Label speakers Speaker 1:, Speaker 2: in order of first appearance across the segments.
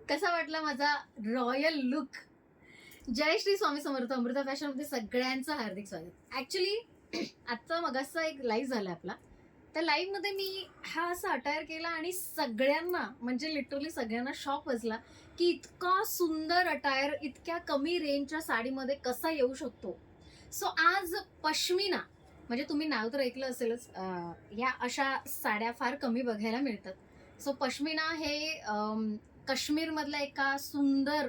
Speaker 1: कसा वाटला माझा रॉयल लुक? जय श्री स्वामी समर्थ. अमृता फॅशन मध्ये सगळ्यांचं हार्दिक स्वागत. ऍक्च्युली आजचा मगाचा एक लाईव्ह झाला आपला. त्या लाईव्ह मध्ये मी हा असा अटायर केला आणि सगळ्यांना म्हणजे लिटरली सगळ्यांना शॉक बसला की इतका सुंदर अटायर इतक्या कमी रेंजच्या साडीमध्ये कसा येऊ शकतो. सो आज पश्मिना, म्हणजे तुम्ही नाव तर ऐकलं असेलच, या अशा साड्या फार कमी बघायला मिळतात. सो पश्मिना हे काश्मीर मधल्या एका सुंदर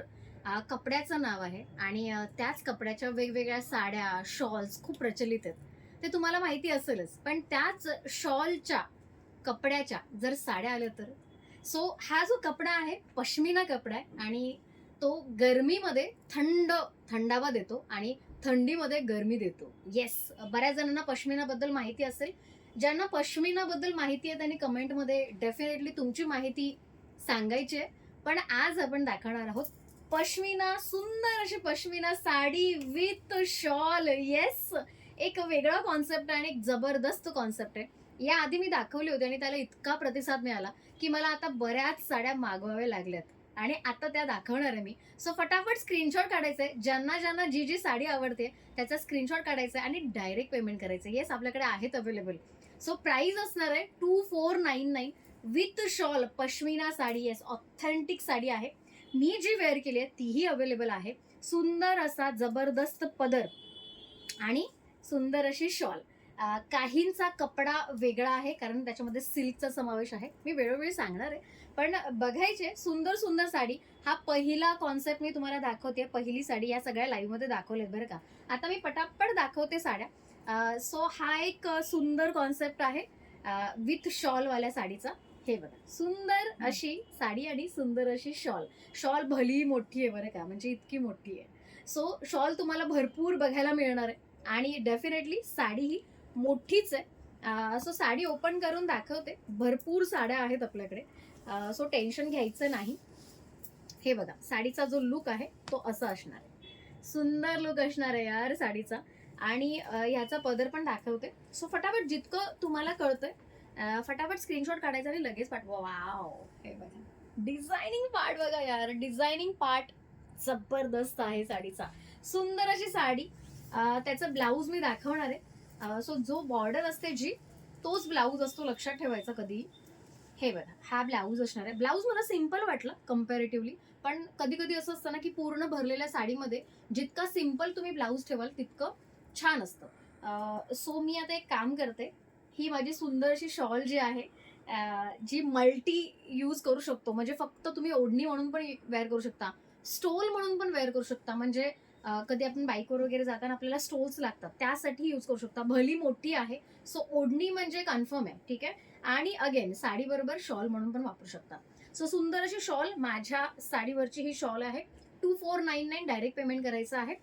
Speaker 1: कपड्याचं नाव आहे आणि त्याच कपड्याच्या वेगवेगळ्या साड्या, शॉल्स खूप प्रचलित आहेत. ते तुम्हाला माहिती असेलच. पण त्याच शॉलच्या कपड्याच्या जर साड्या आल्या तर, सो हा जो कपडा आहे पश्मिना कपडा आहे आणि तो गरमीमध्ये थंडावा देतो आणि थंडीमध्ये गरमी देतो. येस, बऱ्याच जणांना पश्मिनाबद्दल माहिती असेल. ज्यांना पश्मिनाबद्दल माहिती आहे त्यांनी कमेंटमध्ये डेफिनेटली तुमची माहिती सांगायची आहे. पण आज आपण दाखवणार आहोत पश्मिना, सुंदर अशी pashmina sari with shawl. Yes, एक वेगळा कॉन्सेप्ट आहे आणि एक जबरदस्त कॉन्सेप्ट आहे. या आधी मी दाखवली होती आणि त्याला इतका प्रतिसाद मिळाला की मला आता बऱ्याच साड्या मागवाव्या लागल्यात आणि आता त्या दाखवणार आहे मी. सो फटाफट स्क्रीनशॉट काढायचंय. ज्यांना ज्यांना जी जी साडी आवडते त्याचा स्क्रीनशॉट काढायचा आणि डायरेक्ट पेमेंट करायचं. येस, आपल्याकडे आहेत अवेलेबल. सो प्राइस असणार आहे 2499 with shawl. Pashmina sari, yes, authentic sari आहे. मी जी वेअर केली आहे तीही अवेलेबल आहे. सुंदर असा जबरदस्त पदर आणि सुंदर अशी शॉल. काहींचा कपडा वेगळा आहे कारण त्याच्यामध्ये सिल्कचा समावेश आहे. मी वेळोवेळी सांगणार आहे, पण बघायचे सुंदर सुंदर साडी. हा पहिला कॉन्सेप्ट मी तुम्हाला दाखवते. पहिली साडी या सगळ्या लाईव्ह मध्ये दाखवलेत बरं का. आता मी पटापट दाखवते साड्या. सो हा एक सुंदर कॉन्सेप्ट आहे विथ शॉल वाल्या साडीचा. हे बघा, सुंदर अशी साडी आणि सुंदर अशी शॉल. शॉल भली मोठी आहे बरं का, म्हणजे इतकी मोठी आहे. सो शॉल तुम्हाला भरपूर बघायला मिळणार आहे आणि डेफिनेटली साडी ही मोठीच आहे. सो साडी ओपन करून दाखवते. भरपूर साड्या आहेत आपल्याकडे, सो टेन्शन घ्यायचं नाही. हे बघा, साडीचा जो लुक आहे तो असा असणार आहे. सुंदर लुक असणार आहे यार साडीचा. आणि ह्याचा पदर पण दाखवते. सो फटाफट जितकं तुम्हाला कळतंय फटाफट स्क्रीनशॉट काढायचा आणि लगेच पाठवा. वाव, हे बघा, डिझायनिंग पार्ट बघा यार, डिझायनिंग पार्ट जबरदस्त आहे साडीचा. सुंदर अशी साडी. त्याचं ब्लाऊज मी दाखवणार आहे. सो जो बॉर्डर असते जी, तोच ब्लाऊज असतो, लक्षात ठेवायचा कधी. हे बघा, हा ब्लाऊज असणार आहे. ब्लाऊज मला सिम्पल वाटला कम्पॅरेटिव्हली, पण कधी कधी असं असतं ना की पूर्ण भरलेल्या साडीमध्ये जितका सिम्पल तुम्ही ब्लाऊज ठेवाल तितकं छान असतं. सो मी आता एक काम करते. ही माझी सुंदर अशी शॉल जी आहे, जी मल्टी यूज करू शकतो. म्हणजे फक्त तुम्ही ओढणी म्हणून पण वेअर करू शकता, स्टोल म्हणून पण वेअर करू शकता. म्हणजे कधी आपण बाईकवर वगैरे जाताना आपल्याला स्टोल्स लागतात, त्यासाठी यूज करू शकता. भली मोठी आहे, सो ओढणी म्हणजे कन्फर्म आहे. ठीक आहे. आणि अगेन साडी बरोबर शॉल म्हणून पण वापरू शकता. सो सुंदर अशी शॉल, माझ्या साडीवरची ही शॉल आहे. 2499 डायरेक्ट पेमेंट करायचं आहे.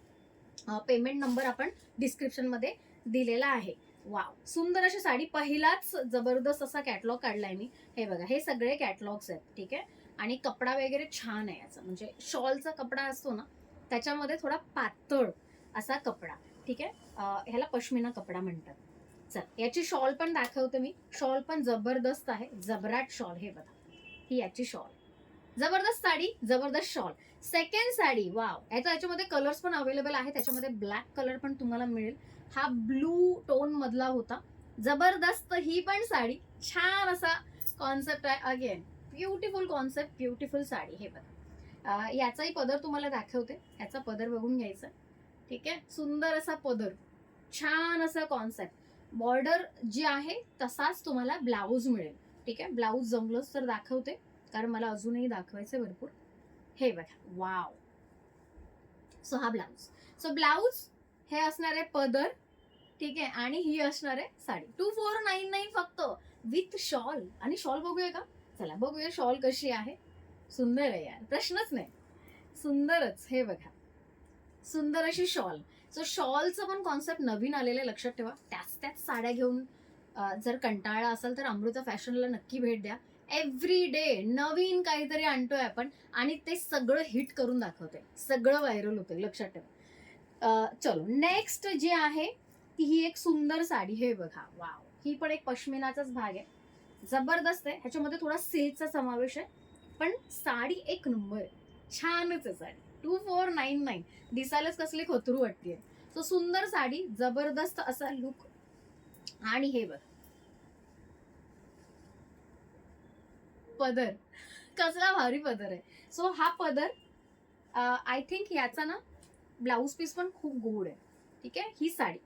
Speaker 1: पेमेंट नंबर आपण डिस्क्रिप्शन मध्ये दिलेला आहे. वाव, सुंदर अशी साडी. पहिलाच जबरदस्त असा कॅटलॉग काढलाय मी. हे बघा, हे सगळे कॅटलॉग्स आहेत. ठीक आहे. आणि कपडा वगैरे छान आहे याचा. म्हणजे शॉलचा कपडा असतो ना त्याच्यामध्ये थोडा पातळ असा कपडा. ठीक आहे. ह्याला पश्मिना कपडा म्हणतात. चल, याची शॉल पण दाखवते मी. शॉल पण जबरदस्त आहे, जबराट शॉल. हे बघा, ही याची शॉल. जबरदस्त साडी, जबरदस्त शॉल. सेकंड साडी, वाव, याच्यामध्ये कलर्स पण अवेलेबल आहे. त्याच्यामध्ये ब्लॅक कलर पण तुम्हाला मिळेल. हा ब्लू टोन मधला होता. जबरदस्त ही पण साडी. छान असा कॉन्सेप्ट आहे. Again beautiful concept, beautiful sari. हे बघा, याचाही पदर तुम्हाला दाखवते. याचा पदर बघून घ्यायचा. ठीक आहे. सुंदर असा पदर, छान असा कॉन्सेप्ट. बॉर्डर जी आहे तसाच तुम्हाला ब्लाऊज मिळेल. ठीक आहे. ब्लाऊज जमलंच तर दाखवते कारण मला अजूनही दाखवायचे भरपूर. हे बघा, वाव. सो हा ब्लाऊज. सो ब्लाऊज हे असणार आहे पदर. ठीक आहे. आणि ही असणार आहे साडी. 2499 फक्त विथ शॉल. आणि शॉल बघूया का? चला बघूया शॉल कशी आहे. सुंदर आहे यार, प्रश्नच नाही, सुंदरच. हे बघा, सुंदर अशी शॉल. सो शॉलचं पण कॉन्सेप्ट नवीन आलेलं आहे, लक्षात ठेवा. त्याच साड्या घेऊन जर कंटाळा असेल तर अमृता फॅशनला नक्की भेट द्या. एव्हरी डे नवीन काहीतरी आणतोय आपण आणि ते सगळं हिट करून दाखवतोय, सगळं व्हायरल होतंय, लक्षात ठेवा. चलो, नेक्स्ट जी आहे ती ही एक सुंदर साडी. हे बघा, वाव, ही पण एक पश्मिनाचाच भाग आहे. जबरदस्त आहे. ह्याच्यामध्ये थोडा सिल्कचा समावेश आहे. पण साडी एक नंबर आहे, छानच आहे साडी. 2499. दिसायलाच कसली खोतरू वाटते. सो सुंदर साडी, जबरदस्त असा लुक. आणि हे बघ पदर, कसला भारी पदर आहे. सो हा पदर आय थिंक याचा ना ब्लाऊज पीस पण खूप गोड आहे. ठीक आहे, ही साडी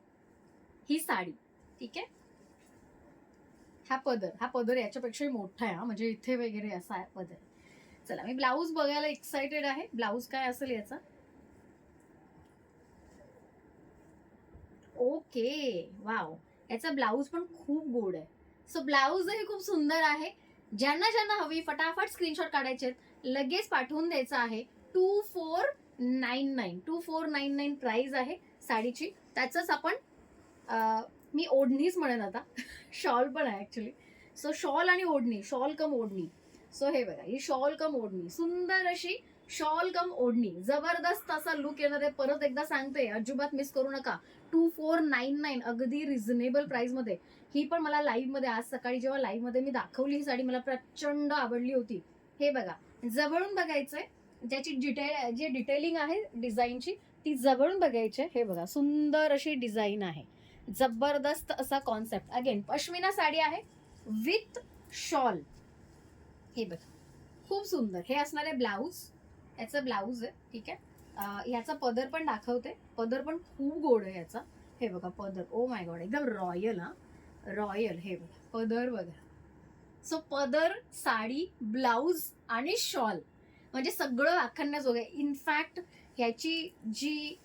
Speaker 1: ठीक आहे. हा पदर याच्यापेक्षाही मोठा आहे, म्हणजे इथे वगैरे असा आहे पदर. चला मी ब्लाऊज बघायला एक्साइटेड आहे. ब्लाऊज काय असेल याचा. ओके, वाव, याचा ब्लाऊज पण खूप गोड आहे. सो ब्लाऊजही खूप सुंदर आहे. ज्यांना ज्यांना हवी फटाफट स्क्रीनशॉट काढायचे, लगेच पाठवून द्यायचं आहे. 2499 प्राइस आहे साडीची. त्याच आपण मी ओढणीच म्हणेन आता, शॉल पण आहे ऍक्च्युली. सो शॉल आणि ओढणी, शॉल कम ओढणी. सो हे बघा, ही शॉल कम ओढणी, सुंदर अशी शॉल कम ओढणी, जबरदस्त असा लुक येणार आहे. परत एकदा सांगते, अजिबात मिस करू नका. 2499, अगदी रिझनेबल प्राइस मध्ये. ही पण मला लाईव्ह मध्ये, आज सकाळी जेव्हा लाईव्ह मध्ये मी दाखवली ही साडी, मला प्रचंड आवडली होती. हे बघा, जवळून बघायचंय, ज्याची जी डिटेलिंग आहे डिझाईनची ती जवळून बघायची. हे बघा, सुंदर अशी डिझाईन आहे, जबरदस्त असा कॉन्सेप्ट. अगेन पश्मिना साडी आहे विथ शॉल. हे बघा, खूप सुंदर. हे असणार आहे ब्लाऊज, याचं ब्लाऊज आहे. ठीक आहे, याचा पदर पण दाखवते. पदर पण खूप गोड आहे याचा. हे बघा पदर, ओ माय गॉड, एकदम रॉयल. रॉयल. हे बघा पदर बघा. सो पदर, साडी, ब्लाऊज आणि शॉल, म्हणजे सगळं आखण्याजोगं आहे. इनफॅक्ट ह्याची जी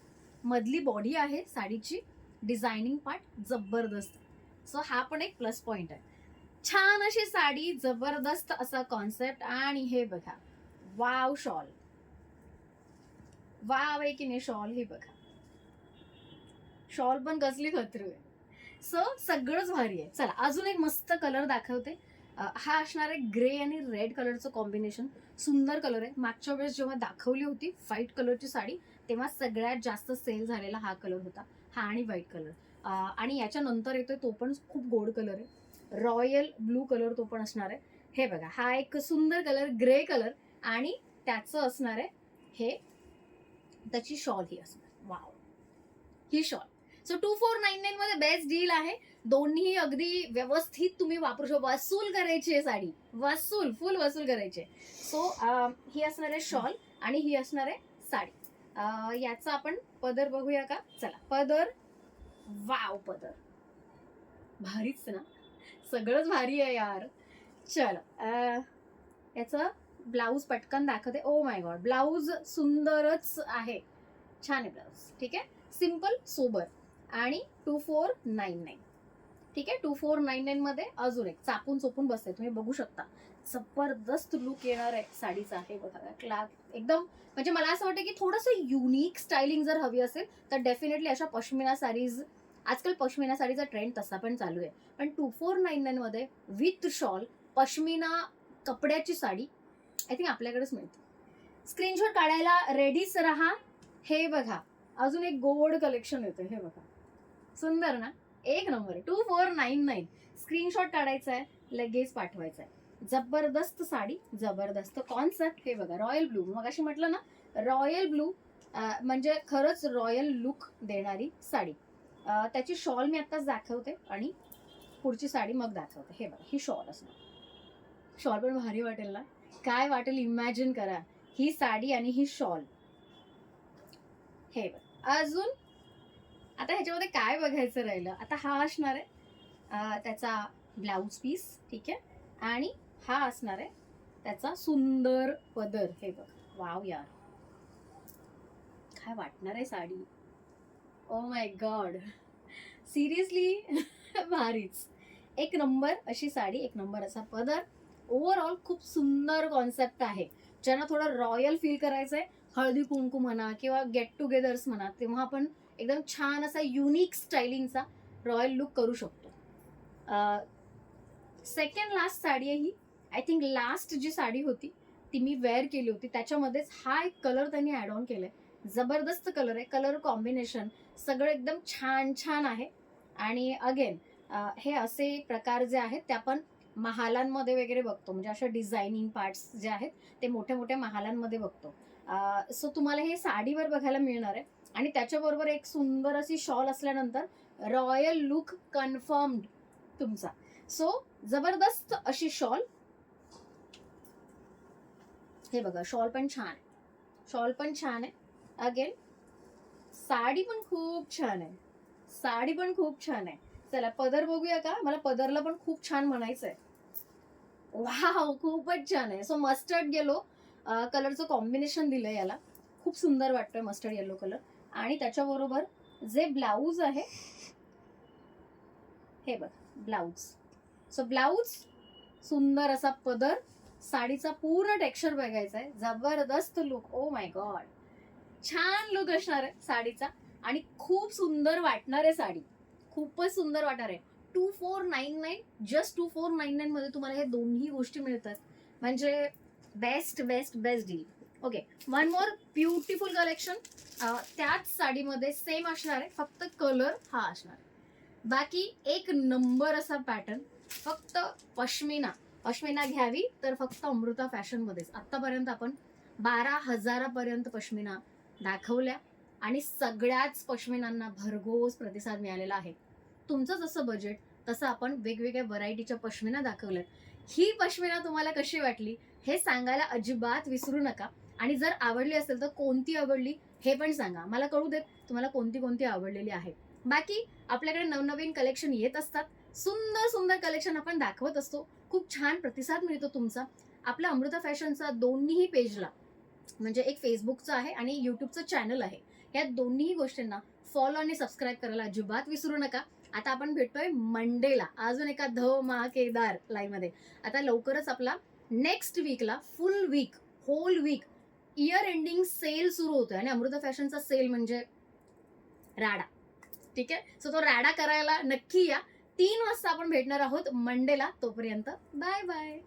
Speaker 1: मधली बॉडी आहे साडीची, डिझायनिंग पार्ट जबरदस्त. सो हा पण एक प्लस पॉइंट आहे. छान अशी साडी, जबरदस्त असा कॉन्सेप्ट. आणि हे बघा, वाव शॉल, वाव आहे की नाही शॉल. हे बघा, शॉल पण कसली खतरू आहे. सो सगळंच भारी आहे. चला अजून एक मस्त कलर दाखवते. हा असणार आहे ग्रे आणि रेड कलरचं कॉम्बिनेशन. सुंदर कलर आहे. मागच्या वेळेस जेव्हा दाखवली होती व्हाईट कलरची साडी, तेव्हा सगळ्यात जास्त सेल झालेला हा कलर होता, हा आणि व्हाईट कलर. आणि याच्या नंतर येतोय तो पण खूप गोड कलर आहे, रॉयल ब्लू कलर तो पण असणार आहे. हे बघा, हा एक सुंदर कलर, ग्रे कलर, आणि त्याचं असणार आहे हे, त्याची शॉल ही असणार. वाव, ही शॉल. सो 2499 मध्ये बेस्ट डील आहे. दोन्ही अगदी व्यवस्थित तुम्ही वापरू शकता. वसूल करायची आहे साडी, वसूल, फुल वसूल करायची. सो ही असणार आहे शॉल आणि ही असणार आहे साडी. याचा आपण पदर बघूया का. चला पदर, वाव पदर भारीच ना, सगळंच भारी आहे यार. चल याचं ब्लाऊज पटकन दाखवते. ओ माय गॉड, ब्लाऊज सुंदरच आहे, छान आहे ब्लाऊज. ठीक आहे, सिम्पल सोबर. आणि 2499. ठीक आहे, 2499 मध्ये अजून एक चापून चोपून बसते, तुम्ही बघू शकता. जबरदस्त लुक येणार आहे साडीचा. आहे बघा, क्लाथ एकदम, म्हणजे मला असं वाटतं की थोडंसं युनिक स्टायलिंग जर हवी असेल तर डेफिनेटली अशा पश्मिना साडीज, आजकाल पश्मिना साडीचा ट्रेंड तसा पण चालू आहे. पण 2499 मध्ये विथ शॉल, पश्मिना कपड्याची साडी आय थिंक आपल्याकडेच मिळते. स्क्रीनशॉट काढायला रेडीच राहा. हे बघा, अजून एक गोड कलेक्शन येतं. हे बघा, सुंदर ना, एक नंबर. 2499, स्क्रीनशॉट काढायचा आहे, लगेच पाठवायचा आहे. जबरदस्त साडी, जबरदस्त कॉन्सेप्ट. हे बघा, रॉयल ब्लू, मग अशी म्हटलं ना, रॉयल ब्लू म्हणजे खरंच रॉयल लुक देणारी साडी. त्याची शॉल मी आत्ताच दाखवते आणि पुढची साडी मग दाखवते. हे बघा, ही शॉल असणार. शॉल पण भारी वाटेल ना, काय वाटेल इमॅजिन करा, ही साडी आणि ही शॉल. हे बघ, अजून आता ह्याच्यामध्ये काय बघायचं राहिलं. आता हा असणार आहे त्याचा ब्लाऊज पीस. ठीक आहे, आणि हा असणार आहे त्याचा सुंदर पदर. हे बघ, वाव यार, काय वाटणार आहे sari. Oh my God, seriously भारीच, एक नंबर अशी साडी, एक नंबर असा पदर. ओव्हरऑल खूप सुंदर कॉन्सेप्ट आहे. ज्यांना थोडं रॉयल फील करायचंय, हळदी कुंकू म्हणा किंवा गेट टुगेदर्स म्हणा, तेव्हा आपण एकदम छान असा युनिक स्टायलिंगचा रॉयल लुक करू शकतो. सेकंड लास्ट साडी आहे ही. आय थिंक लास्ट जी साडी होती ती मी वेअर केली होती, त्याच्यामध्येच हा एक कलर त्यांनी ॲड ऑन केलाय. जबरदस्त कलर आहे, कलर कॉम्बिनेशन सगळं एकदम छान छान आहे. आणि अगेन हे असे प्रकार जे आहेत ते आपण महालांमध्ये वगैरे बघतो, म्हणजे अशा डिझायनिंग पार्ट्स जे आहेत ते मोठ्या मोठ्या महालांमध्ये बघतो. सो तुम्हाला हे साडीवर बघायला मिळणार आहे. आणि त्याच्याबरोबर एक सुंदर अशी शॉल असल्यानंतर रॉयल लुक कन्फर्म्ड तुमचा. सो जबरदस्त अशी शॉल. हे बघा, शॉल पण छान आहे, शॉल पण छान आहे. अगेन साडी पण खूप छान आहे, साडी पण खूप छान आहे. चला पदर बघूया का? मला पदरला पण खूप छान म्हणायचंय. वाव, खूपच छान आहे. सो मस्टर्ड येलो कलरचं कॉम्बिनेशन दिलंय याला, खूप सुंदर वाटतोय मस्टर्ड येलो कलर. आणि त्याच्याबरोबर जे ब्लाऊज आहे, हे बघ ब्लाऊज. सो ब्लाऊज, सुंदर असा पदर, साडीचा पूर्ण टेक्स्चर बघायचा आहे. जबरदस्त लुक, ओ माय गॉड, छान लुक असणार आहे साडीचा. आणि खूप सुंदर वाटणार आहे साडी, खूपच सुंदर वाटणार आहे. 2499, जस्ट 2499 मध्ये तुम्हाला हे दोन्ही गोष्टी मिळतात, म्हणजे best best best deal. Okay, one more beautiful collection त्याच साडीमध्ये सेम असणार आहे, फक्त कलर हा असणार आहे. बाकी एक नंबर असा पॅटर्न, फक्त पश्मिना. पश्मिना घ्यावी तर फक्त अमृता फॅशन मध्येच. आतापर्यंत आपण 12,000 पश्मिना दाखवल्या आणि सगळ्याच पश्मिनांना भरघोस प्रतिसाद मिळालेला आहे. तुमचं जसं बजेट तसं आपण वेगवेगळ्या व्हरायटीच्या पश्मिना दाखवल्यात. ही पश्मिना तुम्हाला कशी वाटली हे सांगायला अजिबात विसरू नका. आणि जर आवडली असेल तर कोणती आवडली हे पण सांगा, मला कळू देत तुम्हाला कोणती कोणती आवडलेली आहे. बाकी आपल्याकडे नवनवीन कलेक्शन येत असतात, सुंदर सुंदर कलेक्शन आपण दाखवत असतो. खूप छान प्रतिसाद मिळतो तुमचा. आपल्या अमृता फॅशनचा दोन्ही पेजला, म्हणजे एक फेसबुकचं आहे आणि युट्यूबचं चॅनल आहे, या दोन्ही गोष्टींना फॉलो आणि सबस्क्राईब करायला अजिबात विसरू नका. आता आपण भेटतोय मंडेला अजून एका धमाकेदार लाईव्ह मध्ये. आता लवकरच आपला नेक्स्ट वीकला full week, whole week year ending sale सुरू होतोय आणि अमृता फॅशनचा सेल म्हणजे राडा. ठीक आहे, सो तो राडा करायला नक्की या. 3 वाजता आपण भेटणार आहोत मंडेला. तोपर्यंत बाय बाय.